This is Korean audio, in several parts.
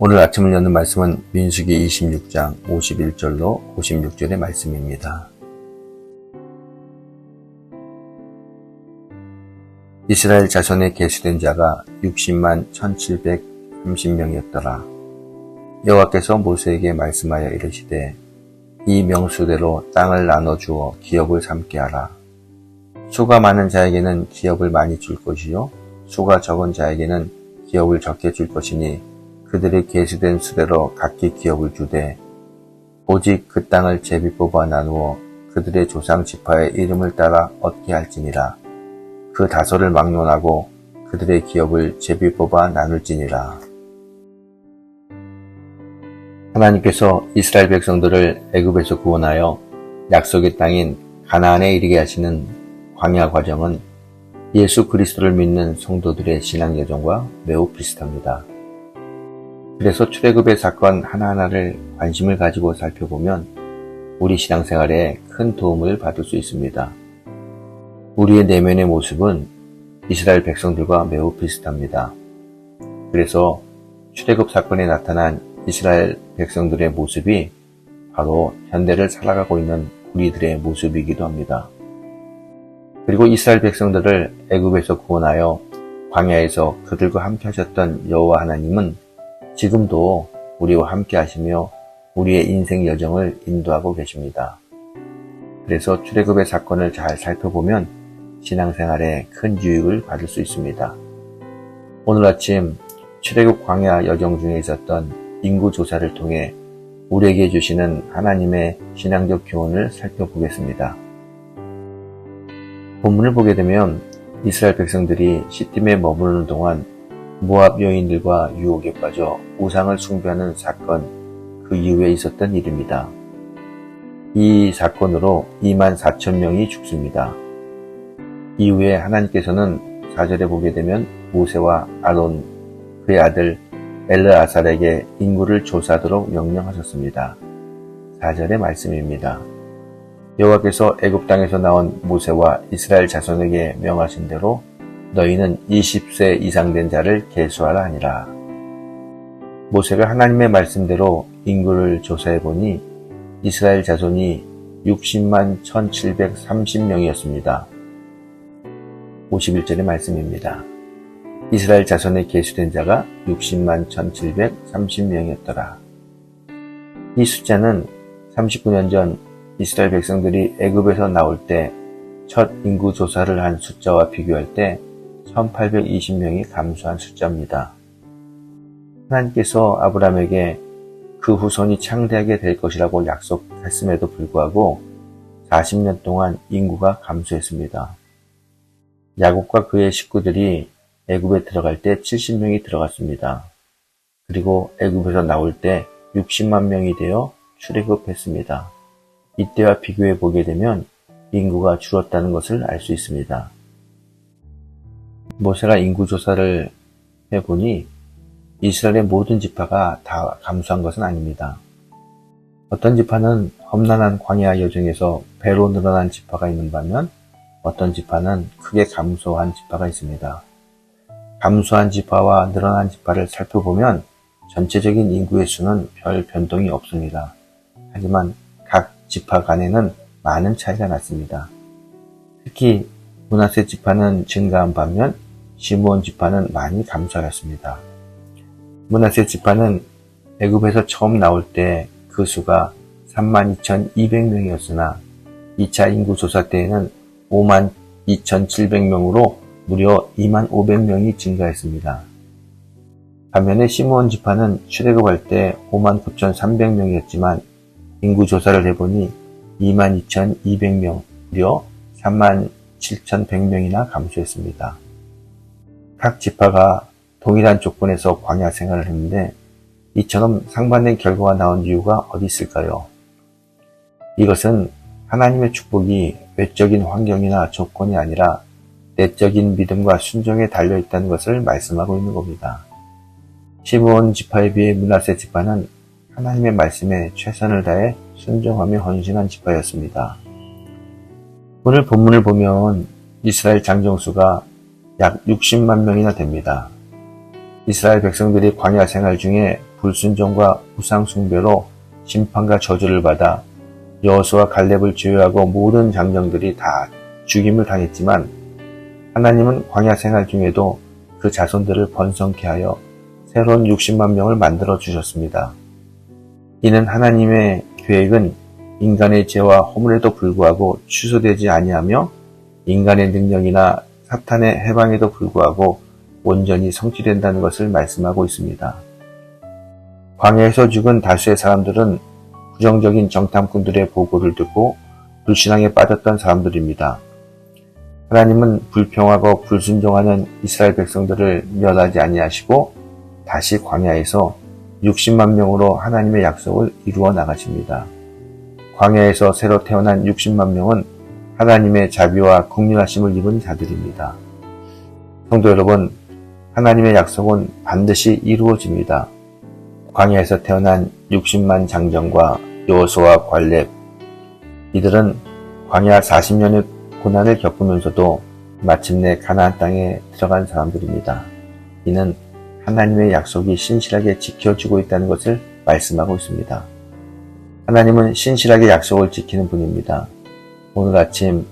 오늘 아침을 여는 말씀은 민수기 26장 51절로 56절의 말씀입니다. 이스라엘 자손에 계수된 자가 60만 1730명이었더라. 여호와께서 모세에게 말씀하여 이르시되 이 명수대로 땅을 나눠주어 기업을 삼게 하라. 수가 많은 자에게는 기업을 많이 줄 것이요 수가 적은 자에게는 기업을 적게 줄 것이니 그들이 계수된 수대로 각기 기업을 주되 오직 그 땅을 제비 뽑아 나누어 그들의 조상 지파의 이름을 따라 얻게 할지니라. 그 다소를 막론하고 그들의 기업을 제비 뽑아 나눌지니라. 하나님께서 이스라엘 백성들을 애굽에서 구원하여 약속의 땅인 가나안에 이르게 하시는 광야 과정은 예수 그리스도를 믿는 성도들의 신앙 여정과 매우 비슷합니다. 그래서 출애굽의 사건 하나하나를 관심을 가지고 살펴보면 우리 신앙생활에 큰 도움을 받을 수 있습니다. 우리의 내면의 모습은 이스라엘 백성들과 매우 비슷합니다. 그래서 출애굽 사건에 나타난 이스라엘 백성들의 모습이 바로 현대를 살아가고 있는 우리들의 모습이기도 합니다. 그리고 이스라엘 백성들을 애굽에서 구원하여 광야에서 그들과 함께 하셨던 여호와 하나님은 지금도 우리와 함께 하시며 우리의 인생 여정을 인도하고 계십니다. 그래서 출애굽의 사건을 잘 살펴보면 신앙생활에 큰 유익을 받을 수 있습니다. 오늘 아침 출애굽 광야 여정 중에 있었던 인구조사를 통해 우리에게 주시는 하나님의 신앙적 교훈을 살펴보겠습니다. 본문을 보게 되면 이스라엘 백성들이 시딤에 머무르는 동안 모압 여인들과 유혹에 빠져 우상을 숭배하는 사건, 그 이후에 있었던 일입니다. 이 사건으로 2만 4천 명이 죽습니다. 이후에 하나님께서는 4절에 보게 되면 모세와 아론, 그의 아들 엘르아살에게 인구를 조사하도록 명령하셨습니다. 4절의 말씀입니다. 여호와께서 애굽 땅에서 나온 모세와 이스라엘 자손에게 명하신 대로 너희는 20세 이상 된 자를 계수하라 하니라. 모세가 하나님의 말씀대로 인구를 조사해 보니 이스라엘 자손이 60만 1730명이었습니다. 51절의 말씀입니다. 이스라엘 자손에 계수된 자가 60만 1730명이었더라. 이 숫자는 39년 전 이스라엘 백성들이 애굽에서 나올 때 첫 인구 조사를 한 숫자와 비교할 때 1820명이 감소한 숫자입니다. 하나님께서 아브라함에게 그 후손이 창대하게 될 것이라고 약속했음에도 불구하고 40년 동안 인구가 감소했습니다. 야곱과 그의 식구들이 애굽에 들어갈 때 70명이 들어갔습니다. 그리고 애굽에서 나올 때 60만 명이 되어 출애굽했습니다. 이때와 비교해 보게 되면 인구가 줄었다는 것을 알 수 있습니다. 모세가 인구조사를 해보니 이스라엘의 모든 지파가 다 감소한 것은 아닙니다. 어떤 지파는 험난한 광야 여정에서 배로 늘어난 지파가 있는 반면 어떤 지파는 크게 감소한 지파가 있습니다. 감소한 지파와 늘어난 지파를 살펴보면 전체적인 인구의 수는 별 변동이 없습니다. 하지만 각 지파 간에는 많은 차이가 났습니다. 특히 므낫세 지파는 증가한 반면 시므온 지파는 많이 감소하였습니다. 므낫세 지파는 애굽에서 처음 나올 때 그 수가 32,200명이었으나 2차 인구조사 때에는 52,700명으로 무려 25,000명이 증가했습니다. 반면에 시므온 지파는 출애굽할 때 59,300명이었지만 인구조사를 해보니 22,200명, 무려 37,100명이나 감소했습니다. 각 지파가 동일한 조건에서 광야 생활을 했는데 이처럼 상반된 결과가 나온 이유가 어디 있을까요? 이것은 하나님의 축복이 외적인 환경이나 조건이 아니라 내적인 믿음과 순종에 달려있다는 것을 말씀하고 있는 겁니다. 시므온 지파에 비해 므낫세 지파는 하나님의 말씀에 최선을 다해 순종하며 헌신한 지파였습니다. 오늘 본문을 보면 이스라엘 장정수가 약 60만 명이나 됩니다. 이스라엘 백성들이 광야 생활 중에 불순종과 우상 숭배로 심판과 저주를 받아 여호수아 갈렙을 제외하고 모든 장정들이 다 죽임을 당했지만 하나님은 광야 생활 중에도 그 자손들을 번성케 하여 새로운 60만 명을 만들어 주셨습니다. 이는 하나님의 계획은 인간의 죄와 허물에도 불구하고 취소되지 아니하며 인간의 능력이나 사탄의 해방에도 불구하고 온전히 성취된다는 것을 말씀하고 있습니다. 광야에서 죽은 다수의 사람들은 부정적인 정탐꾼들의 보고를 듣고 불신앙에 빠졌던 사람들입니다. 하나님은 불평하고 불순종하는 이스라엘 백성들을 멸하지 아니하시고 다시 광야에서 60만 명으로 하나님의 약속을 이루어 나가십니다. 광야에서 새로 태어난 60만 명은 하나님의 자비와 긍휼하심을 입은 자들입니다. 성도 여러분, 하나님의 약속은 반드시 이루어집니다. 광야에서 태어난 60만 장정과 여호수아 갈렙, 이들은 광야 40년의 고난을 겪으면서도 마침내 가나안 땅에 들어간 사람들입니다. 이는 하나님의 약속이 신실하게 지켜지고 있다는 것을 말씀하고 있습니다. 하나님은 신실하게 약속을 지키는 분입니다. 오늘 아침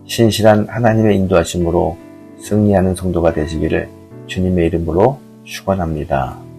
신실한 하나님의 인도하심으로 승리하는 성도가 되시기를 주님의 이름으로 축원합니다.